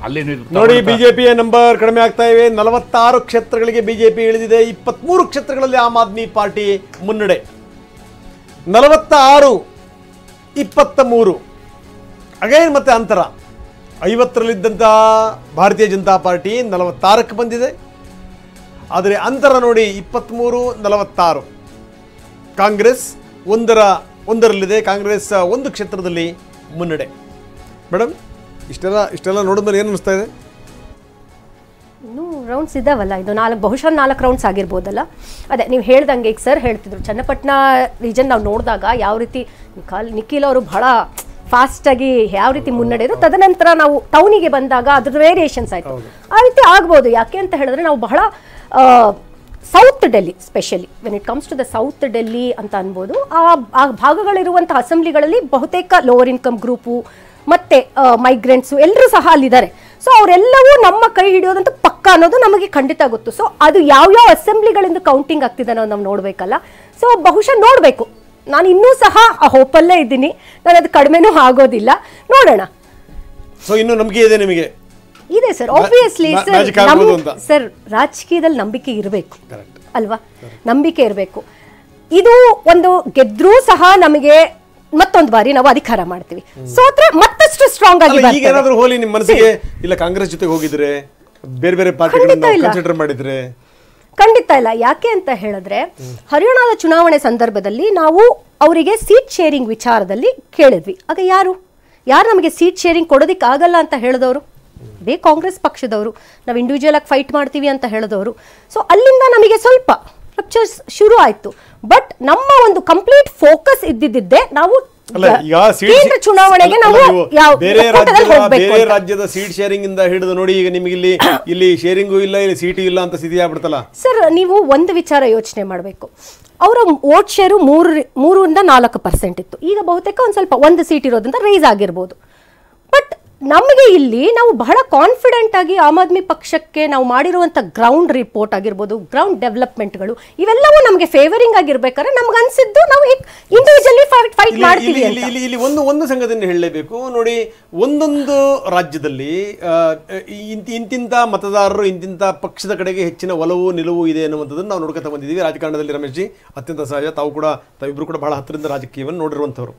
ಅಲ್ಲೇನು ನೋಡಿ, ಬಿಜೆಪಿಯ ನಂಬರ್ ಕಡಿಮೆ ಆಗ್ತಾ ಇವೆ. 46 ಕ್ಷೇತ್ರಗಳಿಗೆ ಬಿಜೆಪಿ ಇಳಿದಿದೆ. 23 ಕ್ಷೇತ್ರಗಳಲ್ಲಿ ಆಮ್ ಆದ್ಮಿ ಪಾರ್ಟಿ ಮುನ್ನಡೆ. 46, 23 ಅಗೈನ್ ಮತ್ತೆ ಅಂತರ. 50ರಲ್ಲಿದ್ದಂಥ ಭಾರತೀಯ ಜನತಾ ಪಾರ್ಟಿ 46ಕ್ಕೆ ಬಂದಿದೆ. ಆದರೆ ಅಂತರ ನೋಡಿ 23, 46. ಕಾಂಗ್ರೆಸ್ ಒಂದರಲ್ಲಿದೆ. ಕಾಂಗ್ರೆಸ್ 1 ಕ್ಷೇತ್ರದಲ್ಲಿ ಮುನ್ನಡೆ. ಮೇಡಮ್, ಇಷ್ಟೆಲ್ಲ ನೋಡಿದ್ಮೇಲೆ ಏನು ಅನಿಸ್ತಾ ಇದೆ? ಇನ್ನೂ ರೌಂಡ್ಸ್ ಇದ್ದಾವಲ್ಲ, ಇದು ಬಹುಶಃ 4 ರೌಂಡ್ಸ್ ಆಗಿರ್ಬೋದಲ್ಲ. ಅದೇ ನೀವು ಹೇಳ್ದಂಗೆ ಈಗ ಸರ್ ಹೇಳ್ತಿದ್ರು, ಚನ್ನಪಟ್ಟಣ ರೀಜನ್ ನಾವು ನೋಡಿದಾಗ ಯಾವ ರೀತಿ ನಿಖಿಲ್ ಅವರು ಬಹಳ ಫಾಸ್ಟಾಗಿ ಯಾವ ರೀತಿ ಮುನ್ನಡೆದ್ರು, ತದನಂತರ ನಾವು ಟೌನಿಗೆ ಬಂದಾಗ ಅದ್ರ ವೇರಿಯೇಷನ್ಸ್ ಆಯಿತು. ಆ ರೀತಿ ಆಗ್ಬೋದು. ಯಾಕೆ ಅಂತ ಹೇಳಿದ್ರೆ ನಾವು ಬಹಳ south Delhi, specially when it comes to the south Delhi ಅಂತ ಅನ್ಬೋದು, ಆ ಭಾಗಗಳಿರುವಂಥ ಅಸೆಂಬ್ಲಿಗಳಲ್ಲಿ ಬಹುತೇಕ ಲೋವರ್ ಇನ್ಕಮ್ ಗ್ರೂಪು ಮತ್ತು ಮೈಗ್ರೆಂಟ್ಸು ಎಲ್ಲರೂ ಸಹ ಅಲ್ಲಿದ್ದಾರೆ. ಸೊ ಅವರೆಲ್ಲವೂ ನಮ್ಮ ಕೈ ಹಿಡಿಯೋದಂತೂ ಪಕ್ಕ ಅನ್ನೋದು ನಮಗೆ ಖಂಡಿತ ಗೊತ್ತು. ಸೊ ಅದು ಯಾವ್ಯಾವ ಅಸೆಂಬ್ಲಿಗಳಿಂದ ಕೌಂಟಿಂಗ್ ಆಗ್ತಿದೆ ಅನ್ನೋದು ನಾವು ನೋಡಬೇಕಲ್ಲ. ಸೊ ಬಹುಶಃ ನೋಡಬೇಕು. ನಾನು ಇನ್ನೂ ಸಹ ಆ ಹೋಪಲ್ಲೇ ಇದ್ದೀನಿ. ನಾನು ಅದು ಕಡಿಮೆನೂ ಆಗೋದಿಲ್ಲ, ನೋಡೋಣ. ಸೊ ಇನ್ನು ನಂಬಿಕೆ ಇದೆ ನಿಮಗೆ? ಇದೆ ಸರ್, ಆಬ್ವಿಯಸ್ಲಿ ಸರ್. ರಾಜಕೀಯದಲ್ಲಿ ನಂಬಿಕೆ ಇರಬೇಕು ಅಲ್ವಾ? ನಂಬಿಕೆ ಇರಬೇಕು. ಇದು ಒಂದು ಗೆದ್ರೂ ಸಹ ನಮಗೆ ಮತ್ತೊಂದು ಬಾರಿ ನಾವು ಅಧಿಕಾರ ಮಾಡ್ತೀವಿ, ಸೋತ್ರೆ ಮತ್ತಷ್ಟು ಸ್ಟ್ರಾಂಗ್ ಆಗಿ. ಈಗ ಏನಾದರೂ ಹೋಲಿ ನಿಮ್ಮ ಮನಸ್ಸಿಗೆ ಇಲ್ಲ ಕಾಂಗ್ರೆಸ್ ಜೊತೆ ಹೋಗಿದ್ರೆ, ಬೇರೆ ಬೇರೆ ಪಾರ್ಟಿಗಳನ್ನ ಕನ್ಸಿಡರ್ ಮಾಡಿದ್ರೆ? ಖಂಡಿತ ಇಲ್ಲ. ಯಾಕೆ ಅಂತ ಹೇಳಿದ್ರೆ ಹರಿಯಾಣದ ಚುನಾವಣೆ ಸಂದರ್ಭದಲ್ಲಿ ನಾವು ಅವರಿಗೆ ಸೀಟ್ ಶೇರಿಂಗ್ ವಿಚಾರದಲ್ಲಿ ಕೇಳಿದ್ವಿ. ಆಗ ಯಾರು ನಮಗೆ ಸೀಟ್ ಶೇರಿಂಗ್ ಕೊಡೋದಿಕ್ಕೆ ಆಗಲ್ಲ ಅಂತ ಹೇಳಿದವರು ಅದೇ ಕಾಂಗ್ರೆಸ್ ಪಕ್ಷದವರು. ನಾವು ಇಂಡಿವಿಜುವಲ್ ಆಗಿ ಫೈಟ್ ಮಾಡ್ತೀವಿ ಅಂತ ಹೇಳಿದವರು. ಸೊ ಅಲ್ಲಿಂದ ನಮಗೆ ಸ್ವಲ್ಪ ರಪ್ಚರ್ಸ್ ಶುರು ಆಯ್ತು. ಬಟ್ ನಮ್ಮ ಒಂದು ಕಂಪ್ಲೀಟ್ ಫೋಕಸ್ ಇದ್ದಿದ್ದೆ ನಾವು ಕೇಂದ್ರ ಚುನಾವಣೆಗೆ ನಾವು ಬೇರೆ ರಾಜ್ಯದ ಸೀಟ್ ಶೇರಿಂಗ್ ಇಂದ ಹಿಡಿದು ನೋಡಿ, ಈಗ ನಿಮಗೆ ಇಲ್ಲಿ ಶೇರಿಂಗು ಇಲ್ಲ, ಇಲ್ಲಿ ಸೀಟು ಇಲ್ಲ ಅಂತ ಸ್ಥಿತಿ ಆಗ್ಬಿಡ್ತಲ್ಲ ಸರ್. ನೀವು ಒಂದು ವಿಚಾರ ಯೋಚನೆ ಮಾಡಬೇಕು. ಅವರ ವೋಟ್ ಶೇರು 3ರಿಂದ 4% ಇತ್ತು. ಈಗ ಬಹುತೇಕ ಒಂದು ಸ್ವಲ್ಪ 1 ಸೀಟ್ ಇರೋದ್ರಿಂದ ರೈಸ್ ಆಗಿರ್ಬೋದು. ಬಟ್ ನಮಗೆ ಇಲ್ಲಿ ನಾವು ಬಹಳ ಕಾನ್ಫಿಡೆಂಟ್ ಆಗಿ ಆಮ್ ಆದ್ಮಿ ಪಕ್ಷಕ್ಕೆ ನಾವು ಮಾಡಿರುವಂಥ ಗ್ರೌಂಡ್ ರಿಪೋರ್ಟ್ ಆಗಿರ್ಬೋದು, ಗ್ರೌಂಡ್ ಡೆವಲಪ್ಮೆಂಟ್ಗಳು ಇವೆಲ್ಲವೂ ನಮಗೆ ಫೇವರಿಂಗ್ ಆಗಿರ್ಬೇಕಾದ್ರೆ ನಮ್ಗೆ ಅನ್ಸಿದ್ದು ನಾವು ಇಂಡಿವಿಜುವಲಿ ಫೈಟ್ ಮಾಡ್ತೀವಿ. ಇಲ್ಲಿ ಒಂದು ಸಂಗತಿಯನ್ನು ಹೇಳಲೇಬೇಕು ನೋಡಿ. ಒಂದೊಂದು ರಾಜ್ಯದಲ್ಲಿ ಇಂತಿಂಥ ಮತದಾರರು ಇಂತಿಂಥ ಪಕ್ಷದ ಕಡೆಗೆ ಹೆಚ್ಚಿನ ಒಲವು ನಿಲುವು ಇದೆ ಅನ್ನುವಂಥದ್ದನ್ನು ನಾವು ನೋಡ್ಕೊತಾ ಬಂದಿದ್ದೀವಿ. ರಾಜಕಾರಣದಲ್ಲಿ ರಮೇಶ್ ಜಿ ಅತ್ಯಂತ ಸಹಜ. ತಾವಿಬ್ಬರು ಕೂಡ ಬಹಳ ಹತ್ತಿರದಿಂದ ರಾಜಕೀಯವನ್ನು ನೋಡಿರುವಂಥವ್ರು.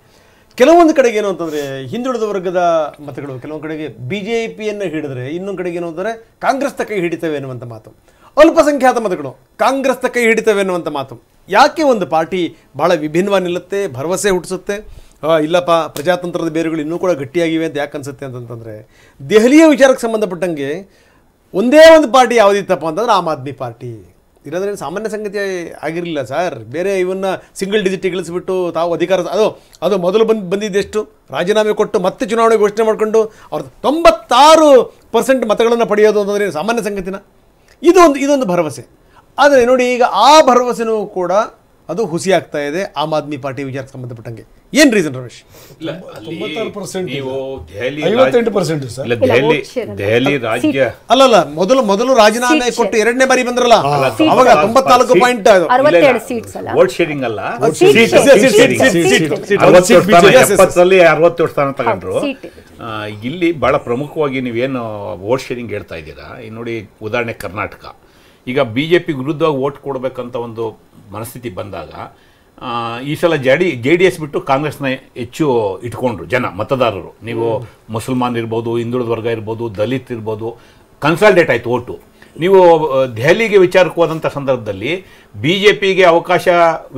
ಕೆಲವೊಂದು ಕಡೆಗೆ ಏನು ಅಂತಂದರೆ ಹಿಂದುಳಿದ ವರ್ಗದ ಮತಗಳು ಕೆಲವೊಂದು ಕಡೆಗೆ ಬಿಜೆಪಿಯನ್ನು ಹಿಡಿದ್ರೆ, ಇನ್ನೊಂದು ಕಡೆಗೆ ಏನು ಅಂದರೆ ಕಾಂಗ್ರೆಸ್ ಕೈ ಹಿಡಿತವೆ ಅನ್ನುವಂಥ ಮಾತು. ಅಲ್ಪಸಂಖ್ಯಾತ ಮತಗಳು ಕಾಂಗ್ರೆಸ್ ಕೈ ಹಿಡಿತವೆ ಅನ್ನುವಂಥ ಮಾತು. ಯಾಕೆ ಒಂದು ಪಾರ್ಟಿ ಭಾಳ ವಿಭಿನ್ನವಾಗಿ ನಿಲ್ಲುತ್ತೆ, ಭರವಸೆ ಹುಟ್ಟಿಸುತ್ತೆ, ಇಲ್ಲಪ್ಪ ಪ್ರಜಾತಂತ್ರದ ಬೇರುಗಳು ಇನ್ನೂ ಕೂಡ ಗಟ್ಟಿಯಾಗಿವೆ ಅಂತ ಯಾಕೆ ಅನಿಸುತ್ತೆ ಅಂತಂತಂದರೆ, ದೆಹಲಿಯ ವಿಚಾರಕ್ಕೆ ಸಂಬಂಧಪಟ್ಟಂಗೆ ಒಂದೇ ಒಂದು ಪಾರ್ಟಿ ಯಾವುದಿತ್ತಪ್ಪ ಅಂತಂದ್ರೆ ಆಮ್ ಆದ್ಮಿ ಪಾರ್ಟಿ. ಇರೋದ್ರೆ ಸಾಮಾನ್ಯ ಸಂಗತಿ ಆಗಿರಲಿಲ್ಲ ಸರ್. ಬೇರೆ ಇವನ್ನ ಸಿಂಗಲ್ ಡಿಜಿಟ್ ಇಳಿಸ್ಬಿಟ್ಟು ತಾವು ಅಧಿಕಾರ ಅದು ಮೊದಲು ಬಂದಿದ್ದೆಷ್ಟು ರಾಜೀನಾಮೆ ಕೊಟ್ಟು ಮತ್ತೆ ಚುನಾವಣೆ ಘೋಷಣೆ ಮಾಡಿಕೊಂಡು ಅವ್ರ 96% ಮತಗಳನ್ನು ಪಡೆಯೋದು ಅಂತಂದರೆ ಸಾಮಾನ್ಯ ಸಂಗತಿನ? ಇದೊಂದು ಭರವಸೆ. ಆದರೆ ನೋಡಿ, ಈಗ ಆ ಭರವಸೆನೂ ಕೂಡ ಅದು ಹುಸಿ ಆಗ್ತಾ ಇದೆ ಆಮ್ ಆದ್ಮಿ ಪಾರ್ಟಿ ವಿಚಾರಕ್ಕೆ ಸಂಬಂಧಪಟ್ಟಂಗೆ. ಏನು ರೀಸನ್ ರಮೇಶ್? ದೆಹಲಿ ರಾಜ್ಯ ಅಲ್ಲಲ್ಲ, ಮೊದಲು ರಾಜೀನಾಮೆ ಕೊಟ್ಟು 2ನೇ ಬಾರಿ ಬಂದ್ರಲ್ಲ, ಅವಾಗ 94 ಪಾಯಿಂಟ್ ವೋಟ್ ಶೇರಿಂಗ್ ಅಲ್ಲ, 60 ಸ್ಥಾನ ತಗೊಂಡ್ರು. ಇಲ್ಲಿ ಬಹಳ ಪ್ರಮುಖವಾಗಿ ನೀವೇನು ವೋಟ್ ಶೇರಿಂಗ್ ಹೇಳ್ತಾ ಇದ್ದೀರಾ, ನೋಡಿ ಉದಾಹರಣೆ ಕರ್ನಾಟಕ. ಈಗ ಬಿಜೆಪಿ ವಿರುದ್ಧವಾಗಿ ವೋಟ್ ಕೊಡಬೇಕಂತ ಒಂದು ಮನಸ್ಥಿತಿ ಬಂದಾಗ ಈ ಸಲ JDS ಬಿಟ್ಟು ಕಾಂಗ್ರೆಸ್ನ ಹೆಚ್ಚು ಇಟ್ಕೊಂಡ್ರು ಜನ ಮತದಾರರು. ನೀವು ಮುಸಲ್ಮಾನ್ ಇರ್ಬೋದು, ಹಿಂದುಳಿದ ವರ್ಗ ಇರ್ಬೋದು, ದಲಿತ್ ಇರ್ಬೋದು, ಕನ್ಸಾಲ್ಟೇಟ್ ಆಯಿತು ಓಟು. ನೀವು ದೆಹಲಿಗೆ ವಿಚಾರಕ್ಕೆ ಹೋದಂಥ ಸಂದರ್ಭದಲ್ಲಿ BJPಗೆ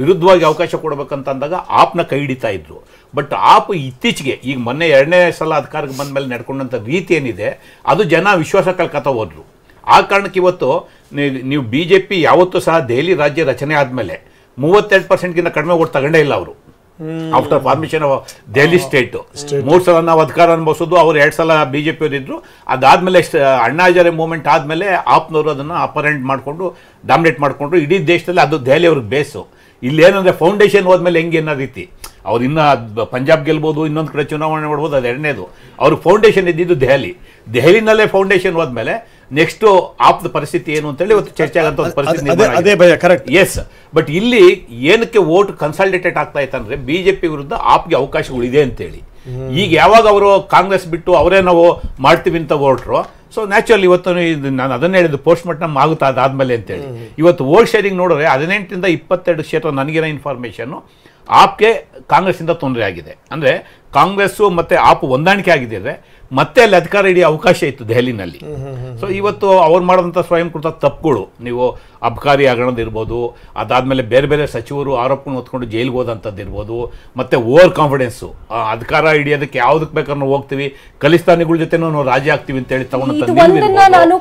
ವಿರುದ್ಧವಾಗಿ ಅವಕಾಶ ಕೊಡಬೇಕಂತ ಅಂದಾಗ ಆಪ್ನ ಕೈ ಹಿಡಿತಾ ಇದ್ರು. ಬಟ್ ಆಪ್ ಇತ್ತೀಚೆಗೆ ಈಗ ಮೊನ್ನೆ 2ನೇ ಸಲ ಅಧಿಕಾರಕ್ಕೆ ಬಂದ ಮೇಲೆ ನಡ್ಕೊಂಡಂಥ ರೀತಿ ಏನಿದೆ ಅದು ಜನ ವಿಶ್ವಾಸ ಕಳ್ಕೊತಾ ಹೋದ್ರು. ಆ ಕಾರಣಕ್ಕೆ ಇವತ್ತು ನೀವು BJP ಯಾವತ್ತೂ ಸಹ ದೆಹಲಿ ರಾಜ್ಯ ರಚನೆ ಆದಮೇಲೆ 32%ಗಿಂತ ಕಡಿಮೆ ಓಟ್ ತಗೊಂಡೇ ಇಲ್ಲ ಅವರು. After formation of Delhi state 3 ಸಲ ನಾವು ಅಧಿಕಾರ ಅನುಭವಿಸೋದು, ಅವ್ರು 2 ಸಲ BJP ಅವರಿದ್ರು. ಅದಾದಮೇಲೆ ಅಣ್ಣಾ ಹಜಾರೆ ಮೂವ್ಮೆಂಟ್ ಆದಮೇಲೆ ಆಪ್ನವರು ಅದನ್ನು ಅಪರೆಂಟ್ ಮಾಡಿಕೊಂಡು ಡಾಮಿನೇಟ್ ಮಾಡಿಕೊಂಡ್ರು. ಇಡೀ ದೇಶದಲ್ಲಿ ಅದು ದೆಹಲಿ ಅವ್ರಿಗೆ ಬೇಸು. ಇಲ್ಲೇನಂದರೆ ಫೌಂಡೇಶನ್ ಹೋದ್ಮೇಲೆ ಹೆಂಗೆ ಅನ್ನೋ ರೀತಿ ಅವ್ರು ಇನ್ನೂ ಪಂಜಾಬ್ ಗೆಲ್ಬೋದು, ಇನ್ನೊಂದು ಕಡೆ ಚುನಾವಣೆ ಮಾಡ್ಬೋದು, ಅದು 2ನೇದು. ಅವ್ರಿಗೆ ಫೌಂಡೇಶನ್ ಇದ್ದಿದ್ದು ದೆಹಲಿನಲ್ಲೇ ಫೌಂಡೇಶನ್ ಹೋದ್ಮೇಲೆ ನೆಕ್ಸ್ಟ್ ಆಪ್ದ ಪರಿಸ್ಥಿತಿ ಏನು ಅಂತೇಳಿ ಇವತ್ತು ಚರ್ಚೆ ಆಗಂತ ಒಂದು ಪರಿಸ್ಥಿತಿ. ಎಸ್, ಬಟ್ ಇಲ್ಲಿ ಏನಕ್ಕೆ ವೋಟ್ ಕನ್ಸಾಲಿಡೇಟೆಡ್ ಆಗ್ತಾ ಇತ್ತಂದ್ರೆ BJP ವಿರುದ್ಧ ಆಪ್ಗೆ ಅವಕಾಶಗಳಿದೆ ಅಂತೇಳಿ. ಈಗ ಯಾವಾಗ ಅವರು ಕಾಂಗ್ರೆಸ್ ಬಿಟ್ಟು ಅವರೇ ನಾವು ಮಾಡ್ತೀವಿ ಅಂತ ಹೊರಟ್ರು, ಸೊ ನ್ಯಾಚುರಲ್ ಇವತ್ತು ನಾನು ಅದನ್ನೇ ಹೇಳಿದ್ದು ಪೋಸ್ಟ್ ಮಾರ್ಟಮ್ ಆಗುತ್ತಾ ಅದಾದ್ಮೇಲೆ ಅಂತೇಳಿ. ಇವತ್ತು ವೋಟ್ ಶೇರಿಂಗ್ ನೋಡಿದ್ರೆ 18ರಿಂದ 22 ಕ್ಷೇತ್ರ ನನಗಿರೋ ಇನ್ಫಾರ್ಮೇಷನ್ನು ಆಪ್ಗೆ ಕಾಂಗ್ರೆಸ್ಸಿಂದ ತೊಂದರೆ ಆಗಿದೆ. ಅಂದರೆ ಕಾಂಗ್ರೆಸ್ಸು ಮತ್ತು ಆಪ್ ಹೊಂದಾಣಿಕೆ ಆಗಿದೆ ಅಂದರೆ ಮತ್ತೆ ಅಲ್ಲಿ ಅಧಿಕಾರ ಹಿಡಿಯೋ ಅವಕಾಶ ಇತ್ತು ದೆಹಲಿನಲ್ಲಿ. ಸೊ ಇವತ್ತು ಅವ್ರು ಮಾಡೋದಂಥ ಸ್ವಯಂಕೃತ ತಪ್ಪುಗಳು, ನೀವು ಅಬ್ಕಾರಿ ಹಗರಣದಿರ್ಬೋದು, ಅದಾದಮೇಲೆ ಬೇರೆ ಬೇರೆ ಸಚಿವರು ಆರೋಪಗಳನ್ನ ಹೊತ್ಕೊಂಡು ಜೈಲಿಗೆ ಹೋದಂಥದ್ದು ಇರ್ಬೋದು, ಮತ್ತು ಓವರ್ ಕಾನ್ಫಿಡೆನ್ಸು, ಅಧಿಕಾರ ಹಿಡಿಯೋದಕ್ಕೆ ಯಾವುದಕ್ಕೆ ಬೇಕಾದ್ರೂ ಹೋಗ್ತೀವಿ, ಖಲಿಸ್ತಾನಿಗಳ ಜೊತೆ ನಾವು ರಾಜಿ ಆಗ್ತೀವಿ ಅಂತೇಳಿ ತಗೊಂಡಂಥ ನಾನು